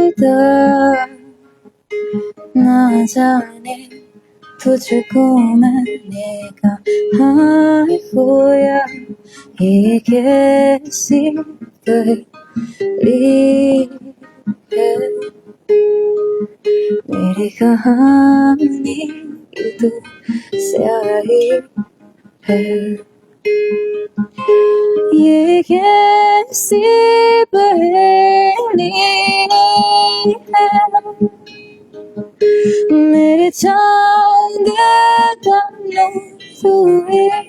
खुदा ना जाने तुझको मैंने कहाँ खोया, ये कैसी पहेली है मेरी कहानी, ये तो स्याही है, ये कैसी पहेली है मेरे चांद का तू है।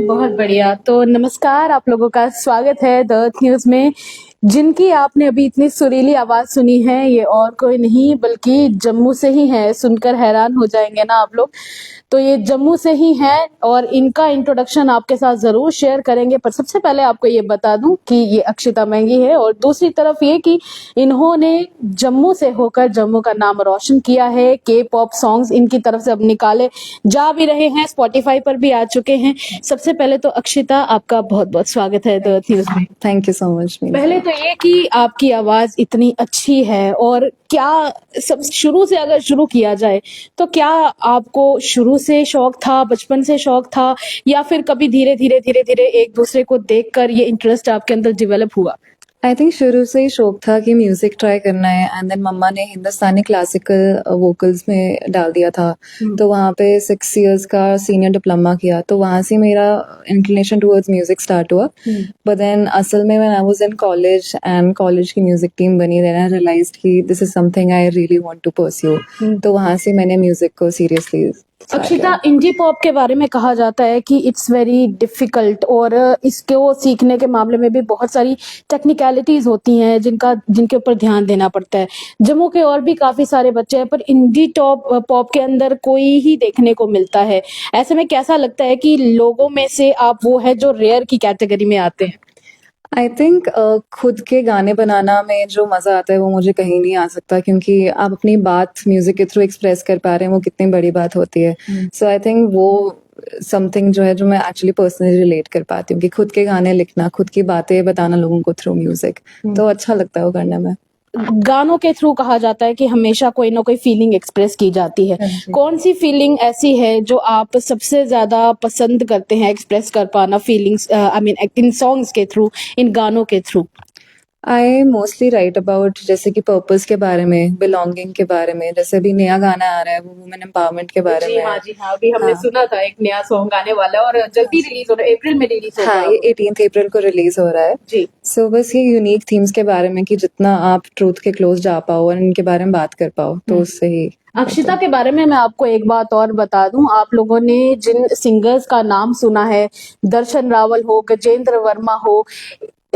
बहुत बढ़िया। तो नमस्कार, आप लोगों का स्वागत है द अर्थ न्यूज में। जिनकी आपने अभी इतनी सुरीली आवाज सुनी है, ये और कोई नहीं बल्कि जम्मू से ही है। सुनकर हैरान हो जाएंगे ना आप लोग। तो ये जम्मू से ही हैं और इनका इंट्रोडक्शन आपके साथ जरूर शेयर करेंगे। पर सबसे पहले आपको ये बता दूं कि ये अक्षिता मैंगी है, और दूसरी तरफ ये कि इन्होंने जम्मू से होकर जम्मू का नाम रोशन किया है। के पॉप सॉन्ग्स इनकी तरफ से अब निकाले जा भी रहे हैं, स्पॉटिफाई पर भी आ चुके हैं। सबसे पहले तो अक्षिता, आपका बहुत बहुत स्वागत है द न्यूज में। Thank you so much. पहले तो ये कि आपकी आवाज इतनी अच्छी है, और क्या सब शुरू से अगर शुरू किया जाए तो क्या आपको शुरू से शौक था, बचपन से शौक था, या फिर कभी धीरे धीरे एक दूसरे को देखकर ये इंटरेस्ट आपके अंदर डेवलप हुआ? आई थिंक शुरू से ही शौक था कि म्यूजिक ट्राई करना है, एंड देन मम्मा ने हिंदुस्तानी क्लासिकल वोकल्स में डाल दिया था। तो वहाँ पे 6 इयर्स का सीनियर डिप्लोमा किया, तो वहाँ से मेरा इंक्लिनेशन टुवर्ड्स म्यूजिक स्टार्ट हुआ। बट देन असल में when I was in college and college की म्यूजिक टीम बनी, देन आई रियलाइज्ड कि this is something I really want to pursue. तो वहाँ से मैंने म्यूजिक को सीरियसली। अक्षिता, इंडी पॉप के बारे में कहा जाता है कि इट्स वेरी डिफिकल्ट, और इसको सीखने के मामले में भी बहुत सारी टेक्निकलिटीज होती हैं जिनके ऊपर ध्यान देना पड़ता है। जम्मू के और भी काफी सारे बच्चे हैं, पर इंडी पॉप के अंदर कोई ही देखने को मिलता है। ऐसे में कैसा लगता है कि लोगों में से आप वो है जो रेयर की कैटेगरी में आते हैं? आई थिंक खुद के गाने बनाना में जो मजा आता है वो मुझे कहीं नहीं आ सकता, क्योंकि आप अपनी बात म्यूजिक के थ्रू एक्सप्रेस कर पा रहे हैं, वो कितनी बड़ी बात होती है। सो आई थिंक वो समथिंग जो है जो मैं एक्चुअली पर्सनली रिलेट कर पाती हूँ, कि खुद के गाने लिखना, खुद की बातें बताना लोगों को थ्रू म्यूजिक, तो अच्छा लगता है वो करने में। गानों के थ्रू कहा जाता है कि हमेशा कोई ना कोई फीलिंग एक्सप्रेस की जाती है। कौन सी फीलिंग ऐसी है जो आप सबसे ज्यादा पसंद करते हैं एक्सप्रेस कर पाना, feelings I mean in songs के थ्रू, इन गानों के through? I mostly right about जैसे कि पर्पस के बारे में, बिलोंगिंग के बारे में। जैसे अभी नया गाना आ रहा है वो वुमेन एम्पावरमेंट के बारे में। जी हाँ, अभी हमने सुना था एक नया सॉन्ग आने वाला है, और जल्दी रिलीज हो रहा है, अप्रैल में रिलीज हो रहा है। हाँ, ये 18 अप्रैल को रिलीज हो रहा है जी। सो बस ये यूनिक थीम्स के बारे में, कि जितना आप ट्रूथ के क्लोज जा पाओ और इनके बारे में बात कर पाओ, तो उससे ही। अक्षिता के बारे में मैं आपको एक बात और बता दूं, आप लोगों ने जिन सिंगर्स का नाम सुना है, दर्शन रावल हो, गजेंद्र वर्मा हो,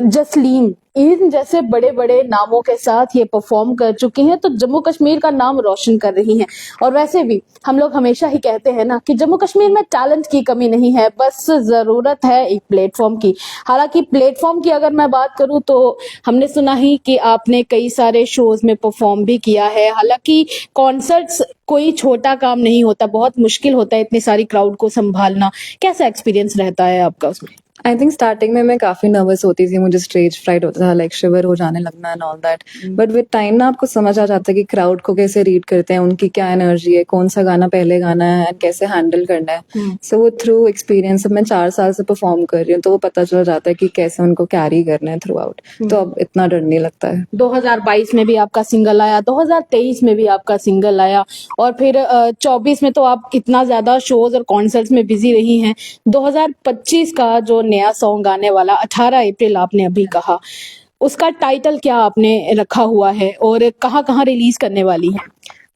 जसलीन, इन जैसे बड़े बड़े नामों के साथ ये परफॉर्म कर चुकी हैं, तो जम्मू कश्मीर का नाम रोशन कर रही हैं। और वैसे भी हम लोग हमेशा ही कहते हैं ना कि जम्मू कश्मीर में टैलेंट की कमी नहीं है, बस जरूरत है एक प्लेटफॉर्म की। हालांकि प्लेटफॉर्म की अगर मैं बात करूं तो हमने सुना ही कि आपने कई सारे शोज में परफॉर्म भी किया है। हालांकि कॉन्सर्ट्स कोई छोटा काम नहीं होता, बहुत मुश्किल होता है इतनी सारी क्राउड को संभालना। कैसा एक्सपीरियंस रहता है आपका उसमें? आई थिंक स्टार्टिंग में मैं काफी नर्वस होती थी, मुझे स्टेज फ्राइट होता था, लाइक शिवर हो जाने लगना and all that. But with time ना आपको समझ आ जाता है कि क्राउड को कैसे रीड करते हैं, उनकी क्या एनर्जी है, कौन सा गाना पहले गाना है एंड कैसे हैंडल करना है। सो वो थ्रू एक्सपीरियंस, अब मैं 4 साल से परफॉर्म कर रही हूँ, तो वो पता चल जाता है कि कैसे उनको कैरी करना है थ्रू आउट। तो अब इतना डर नहीं लगता है। 2022 में भी आपका सिंगल आया, 2023 में भी आपका सिंगल आया, और फिर 24 में तो आप इतना ज्यादा शोज और कॉन्सर्ट्स में बिजी रही हैं। 2025 का जो नया सॉन्ग आने वाला 18 अप्रैल आपने अभी कहा, उसका टाइटल क्या आपने रखा हुआ है और कहाँ रिलीज करने वाली है?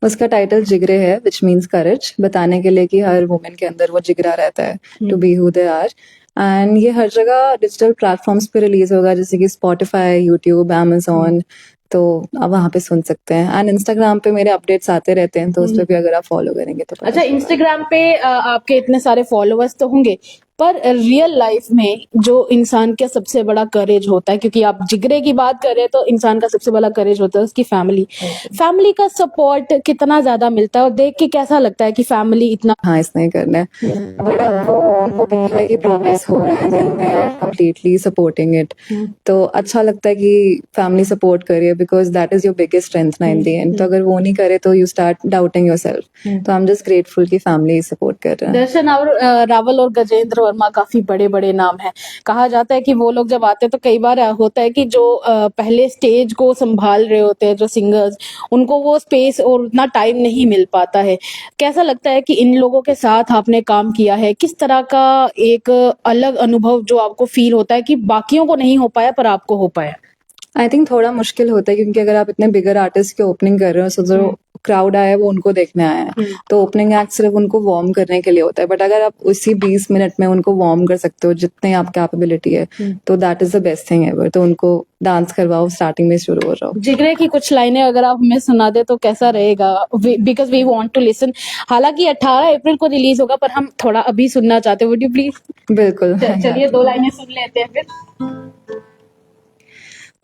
उसका टाइटल जिगरे है, विच मीन्स करेज, बताने के लिए कि हर वुमेन के अंदर वो जिगरा रहता है, to be who they are. And ये हर जगह डिजिटल प्लेटफॉर्म्स पे रिलीज होगा, जैसे कि स्पॉटिफाई, यूट्यूब, अमेजोन, तो आप वहाँ पे सुन सकते हैं। एंड इंस्टाग्राम पे मेरे अपडेट्स आते रहते हैं, तो उस पर भी अगर आप फॉलो करेंगे तो अच्छा, इंस्टाग्राम पे आपके इतने सारे फॉलोअर्स तो होंगे, पर रियल लाइफ में जो इंसान का सबसे बड़ा करेज होता है, क्योंकि आप जिगरे की बात कर रहे हैं, तो इंसान का सबसे बड़ा करेज होता है उसकी फैमिली का सपोर्ट कितना ज्यादा मिलता है, और देख के कैसा लगता है कि फैमिली इतना हाँ इसने ही करना है बट उनको भी है कि प्रोग्रेस हो रहा है कंप्लीटली सपोर्टिंग इट तो अच्छा लगता है कि फैमिली सपोर्ट करे because that is your biggest strength ना इन द एंड तो अगर वो नहीं करे तो यू स्टार्ट डाउटिंग योरसेल्फ तो आई एम जस्ट ग्रेटफुल कि फैमिली सपोर्ट कर रहा है। दर्शन और रावल और गजेंद्र वर्मा काफी बड़े बड़े नाम हैं। कहा जाता है कि वो लोग जब आते हैं तो कई बार होता है कि जो पहले स्टेज को संभाल रहे होते हैं जो सिंगर्स, उनको वो स्पेस और उतना टाइम नहीं मिल पाता है। कैसा लगता है कि इन लोगों के साथ आपने काम किया है, किस तरह का एक अलग अनुभव जो आपको फील होता है कि बाकियों को नहीं हो पाया पर आपको हो पाया? आई थिंक थोड़ा मुश्किल होता है क्योंकि अगर आप इतने बिगर आर्टिस्ट की ओपनिंग कर रहे हो सो जो क्राउड आया है वो उनको देखने आया है तो ओपनिंग एक्ट सिर्फ उनको वार्म करने के लिए होता है बट अगर आप उसी 20 मिनट में उनको वार्म कर सकते हो जितने आप कैपेबिलिटी है तो that is the best thing ever. तो उनको डांस करवाओ, स्टार्टिंग में शुरू हो जाओ। जिगरे की कुछ लाइनें अगर आप हमें सुना दे तो कैसा रहेगा, because we want to listen. हालांकि 18 अप्रैल को रिलीज होगा पर हम थोड़ा अभी सुनना चाहते हैं। Would you please? बिल्कुल। चलिए 2 लाइनें सुन लेते हैं फिर।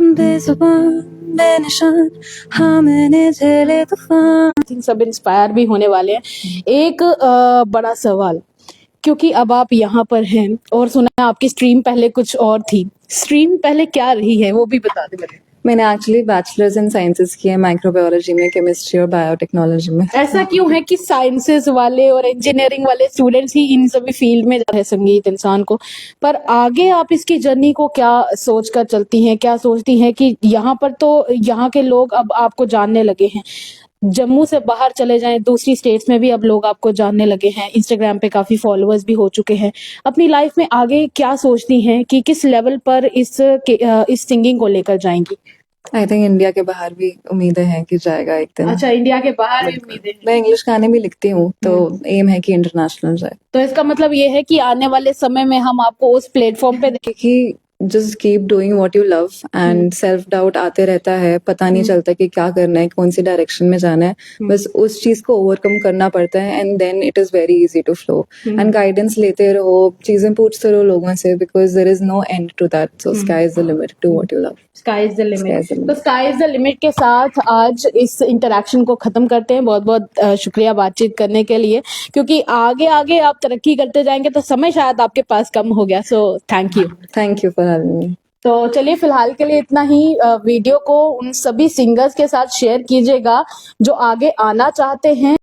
बेजुबान बेनिशान हाँ मैंने झेले तूफान। सब इंस्पायर भी होने वाले हैं। एक बड़ा सवाल, क्योंकि अब आप यहाँ पर हैं और सुना है आपकी स्ट्रीम पहले कुछ और थी, स्ट्रीम पहले क्या रही है वो भी बता दें मुझे। मैंने एक्चुअली बैचलर्स इन साइंसेस की है, माइक्रोबायोलॉजी में, केमिस्ट्री और बायोटेक्नोलॉजी में। ऐसा क्यों है कि साइंसेस वाले और इंजीनियरिंग वाले स्टूडेंट्स ही इन सभी फील्ड में जाते हैं संगीत इंसान को, पर आगे आप इसकी जर्नी को क्या सोच कर चलती हैं, क्या सोचती हैं कि यहाँ पर तो यहाँ के लोग अब आपको जानने लगे हैं, जम्मू से बाहर चले जाएं दूसरी स्टेट्स में भी अब लोग आपको जानने लगे हैं, इंस्टाग्राम पे काफी फॉलोअर्स भी हो चुके हैं, अपनी लाइफ में आगे क्या सोचती हैं कि किस लेवल पर इस सिंगिंग को लेकर जाएंगी? आई थिंक इंडिया के बाहर भी उम्मीदें हैं कि जाएगा एक दिन। अच्छा, इंडिया के बाहर भी उम्मीदें हैं। मैं इंग्लिश गाने भी लिखती हूँ तो एम है कि इंटरनेशनल जाए। तो इसका मतलब ये है कि आने वाले समय में हम आपको उस प्लेटफॉर्म पे क्योंकि just keep doing what you love and self doubt आते रहता है, पता नहीं चलता कि क्या करना है, कौन सी डायरेक्शन में जाना है, बस उस चीज को ओवरकम करना पड़ता है and then it is very easy to flow and guidance लेते रहो, चीजें पूछते रहो लोगों से because there is no end to that. So sky is the limit to what you love. Sky is the limit. तो स्काई इज द लिमिट के साथ आज इस इंटरेक्शन को खत्म करते हैं। बहुत बहुत शुक्रिया बातचीत करने के लिए, क्योंकि आगे आगे आप तरक्की करते जाएंगे तो समय शायद आपके पास कम हो गया। So thank you for having me. तो चलिए फिलहाल के लिए इतना ही। वीडियो को उन सभी सिंगर्स के साथ शेयर कीजिएगा जो आगे आना चाहते हैं।